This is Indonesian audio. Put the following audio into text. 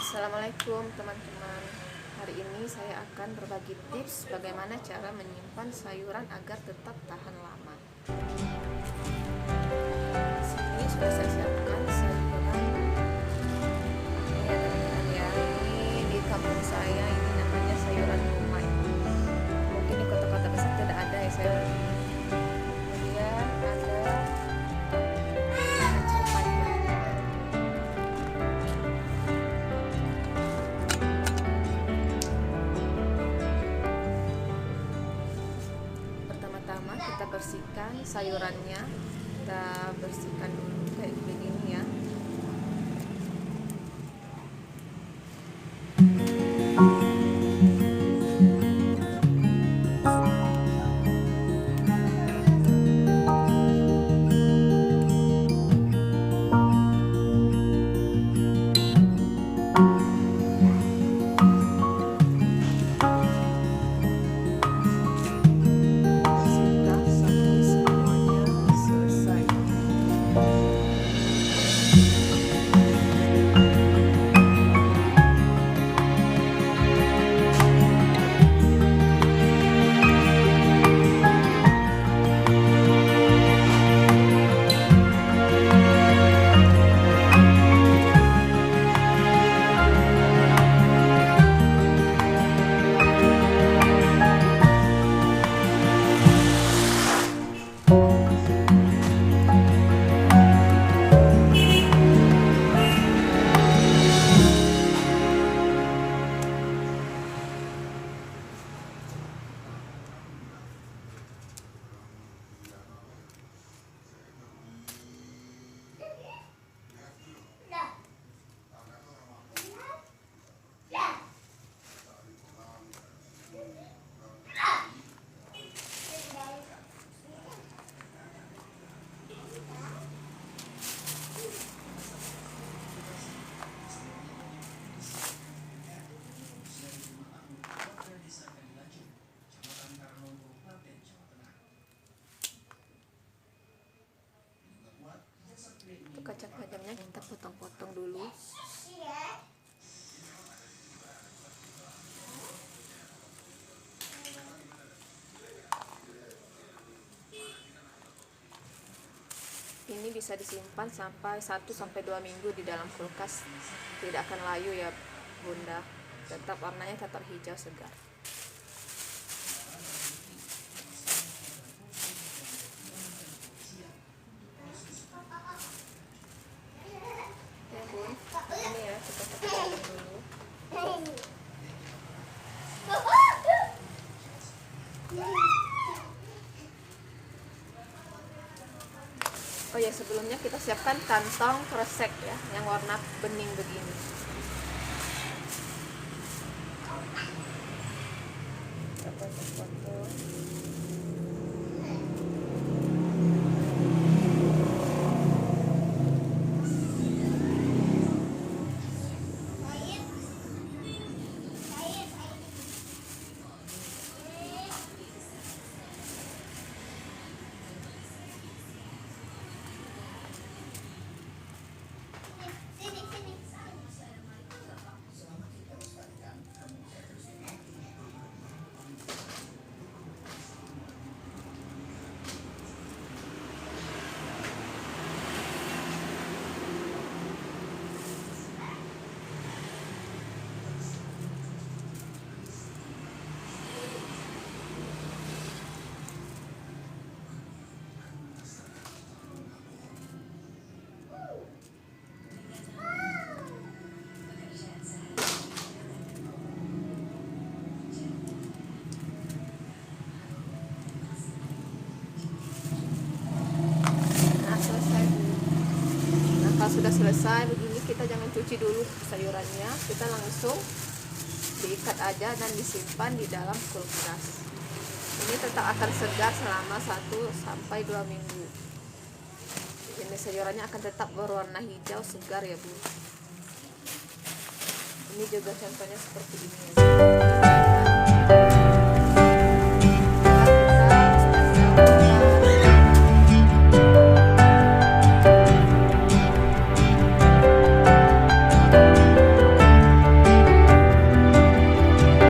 Assalamualaikum teman-teman. Hari ini saya akan berbagi tips bagaimana cara menyimpan sayuran agar tetap tahan lama. Sini sudah saya siapkan sayuran. Ini ya teman-teman ya. Ini di kampung saya ini namanya sayuran rumai. Mungkin di kota-kota besar tidak ada ya sayuran. Kemudian ada kacang panjang. Pertama-tama kita bersihkan sayurannya, kita bersihkan dulu kayak begini ya. Untuk kacang panjangnya kita potong-potong dulu. Ini bisa disimpan sampai 1-2 minggu di dalam kulkas. Tidak akan layu ya Bunda. Tetap warnanya tetap hijau segar. Ya Bun, ini ya kita potong dulu. Oh ya, sebelumnya kita siapkan kantong kresek ya, yang warna bening begini. Kita potong-potong. Kalau sudah selesai begini, kita jangan cuci dulu sayurannya, kita langsung diikat aja dan disimpan di dalam kulkas. Ini tetap akan segar selama 1-2 minggu. Ini sayurannya akan tetap berwarna hijau segar ya Bu. Ini juga contohnya seperti ini.